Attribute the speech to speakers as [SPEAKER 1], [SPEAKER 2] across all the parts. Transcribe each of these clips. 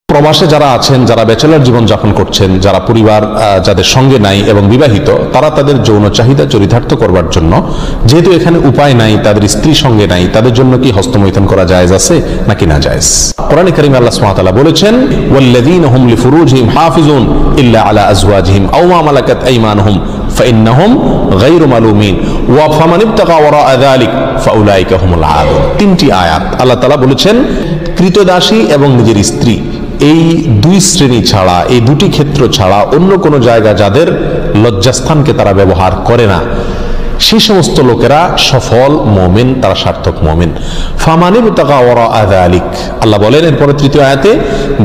[SPEAKER 1] প্রবাসে যারা আছেন, যারা ব্যাচেলর জীবন যাপন করছেন, যারা পরিবার যাদের সঙ্গে নাই এবং বিবাহিত, তারা তাদের যৌন চাহিদা চরিতার্থ করবার জন্য, যেহেতু এখানে উপায় নাই, তাদের স্ত্রী সঙ্গে নাই, তাদের জন্য কি হস্তমৈথুন করা জায়েজ আছে নাকি না জায়েজ? কোরআনে কারীমে আল্লাহ সুবহানাহু ওয়া তাআলা বলেছেন, ওয়াল্লাযীনা হুম লিফুরুজিহিম হাফিজুন ইল্লা আলা আজওয়াজিহিম আও মা মালাকাত আইমানুহুম ফাইন্নাহুম গায়রু মালুমিন ওয়া ফামান ইবতাগা ওয়ারাআ যালিক ফাউলাইকা হুমুল আদুন। তিনটি আয়াত আল্লাহ তাআলা বলেছেন, কৃতদাসী এবং নিজের স্ত্রী, এই দুই শ্রেণী ছাড়া, এই দুটি ক্ষেত্র ছাড়া অন্য কোনো জায়গা যাদের লজ্জাস্থানকে তারা ব্যবহার করে না, সেই সমস্ত লোকেরা সফল মুমিন, তারা সার্থক মুমিন। ফামানি বুতাকা ওয়ারাআ যালিক, আল্লাহ বলেন এরপরে তৃতীয় আয়াতে,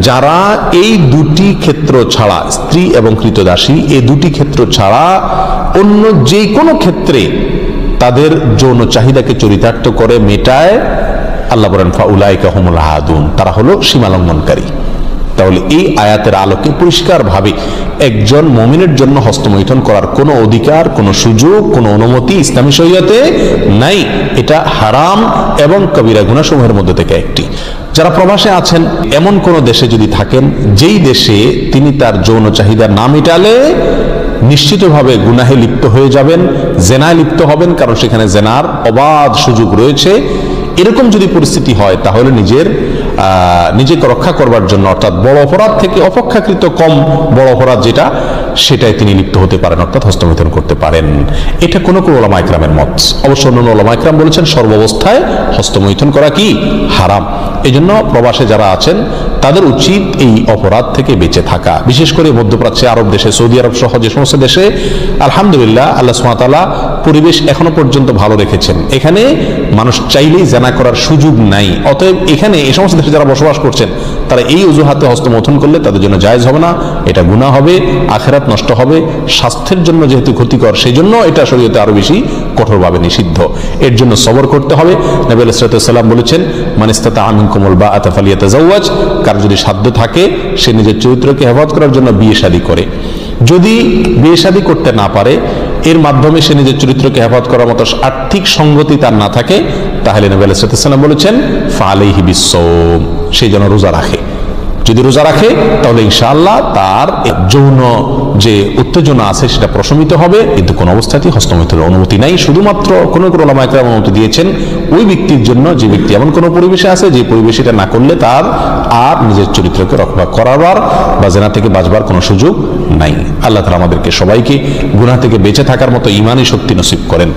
[SPEAKER 1] যারা এই দুটি ক্ষেত্র ছাড়া, স্ত্রী এবং কৃতদাসী, এই দুটি ক্ষেত্র ছাড়া অন্য যে কোনো ক্ষেত্রে তাদের যৌন চাহিদাকে চরিতার্থ করে, মেটায়, আল্লাহ বলেন ফাউলাইকা হুমুল আদুন, তারা হলো সীমালঙ্ঘনকারী। তাহলে এই আয়াতের আলোকে পরিষ্কারভাবে একজন মুমিনের জন্য হস্তমৈথুন করার কোনো অধিকার, কোনো সুযোগ, কোনো অনুমতি ইসলামী শরীয়তে নাই। এটা হারাম এবং কবিরা গুনাহসমূহের মধ্যে থেকে একটি। যারা প্রবাসে আছেন, এমন কোন দেশে যদি থাকেন যেই দেশে তিনি তার যৌন চাহিদা না মেটালে নিশ্চিতভাবে গুনাহে লিপ্ত হয়ে যাবেন, জেনায় লিপ্ত হবেন, কারণ সেখানে জেনার অবাধ সুযোগ রয়েছে, এরকম যদি পরিস্থিতি হয়, তাহলে নিজেকে রক্ষা করবার জন্য, অর্থাৎ বড় অপরাধ থেকে অপেক্ষাকৃত কম বড় অপরাধ যেটা, সেটাই তিনি লিপ্ত হতে পারেন, অর্থাৎ হস্তমৈথুন করতে পারেন। এটা কোনো ওলামা ইকরামের মত। অবশ্য অন্যান্য ওলামা ইকরাম বলেছেন সর্বাবস্থায় হস্তমৈথুন করা কি হারাম। এই জন্য প্রবাসে যারা আছেন তাদের উচিত এই অপরাধ থেকে বেঁচে থাকা। বিশেষ করে মধ্যপ্রাচ্যে, আরব দেশে, সৌদি আরব সহ যে সমস্ত দেশে আলহামদুলিল্লাহ আল্লাহ সুবহানাহু ওয়া তাআলা পরিবেশ এখনো পর্যন্ত ভালো রেখেছেন, এখানে মানুষ চাইলেই জানা করার সুযোগ নাই। অতএব এখানে এই সমস্ত দেশে যারা বসবাস করছেন, তারা এই অজুহাতে হস্তমৈথুন করলে তাদের জন্য জায়েজ হবে না, এটা গুনাহ হবে, আখিরাত নষ্ট হবে, স্বাস্থ্যের জন্য যেহেতু ক্ষতিকর, সেই জন্য এটা শরীয়তে আরো বেশি কঠোরভাবে নিষিদ্ধ। এর জন্য সবর করতে হবে। নবী আলাইহিস সালাম বলেছেন, মান ইসতাতাআ মিনকুমুল বাআতা ফালিয়াতাযাওয়াজ, কার যদি সাধ্য থাকে সে নিজের চরিত্রকে হেফাজত করার জন্য বিয়ে শাদী করে। যদি বিয়ে শাদী করতে না পারে, এর মাধ্যমে সে নিজের চরিত্রকে হেফাজত করার মতো আর্থিক সঙ্গতি তার না থাকে, তাহলে নবী আলাইহিস সালাম বলেছেন ফালাইহি বিসসাওম, সে যেন রোজা রাখে। যদি রোজা রাখে তাহলে ইনশাআল্লাহ তার যৌন যে উত্তেজনা আছে সেটা প্রশমিত হবে, কিন্তু কোন অবস্থাতেই হস্তমৈথুনের অনুমতি নাই। শুধুমাত্র কোনো ওলামা ইকরাম অনুমতি দিয়েছেন ওই ব্যক্তির জন্য যে ব্যক্তি এমন কোন পরিবেশে আছে যে পরিবেশে এটা না করলে তার আর নিজের চরিত্রকে রক্ষা করাবার বা জেনা থেকে বাঁচবার কোনো সুযোগ নাই। আল্লাহ তাআলা আমাদেরকে সবাইকে গুনাহ থেকে বেঁচে থাকার মতো ঈমানি শক্তি নসিব করেন।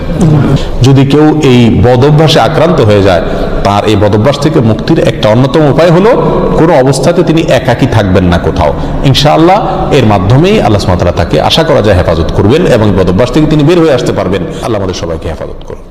[SPEAKER 1] যদি কেউ এই বদ অভ্যাসে আক্রান্ত হয়ে যায়, তার এই বদভ্যাস থেকে মুক্তির একটা অন্যতম উপায় হলো কোনো অবস্থাতে তিনি একাকী থাকবেন না কোথাও। ইনশাআল্লাহ এর মাধ্যমেই আল্লাহ সুবহানাহু ওয়া তাআলা তাকে আশা করা যায় হেফাজত করবেন এবং বদভ্যাস থেকে তিনি বের হয়ে আসতে পারবেন। আল্লাহ আমাদের সবাইকে হেফাজত করুন।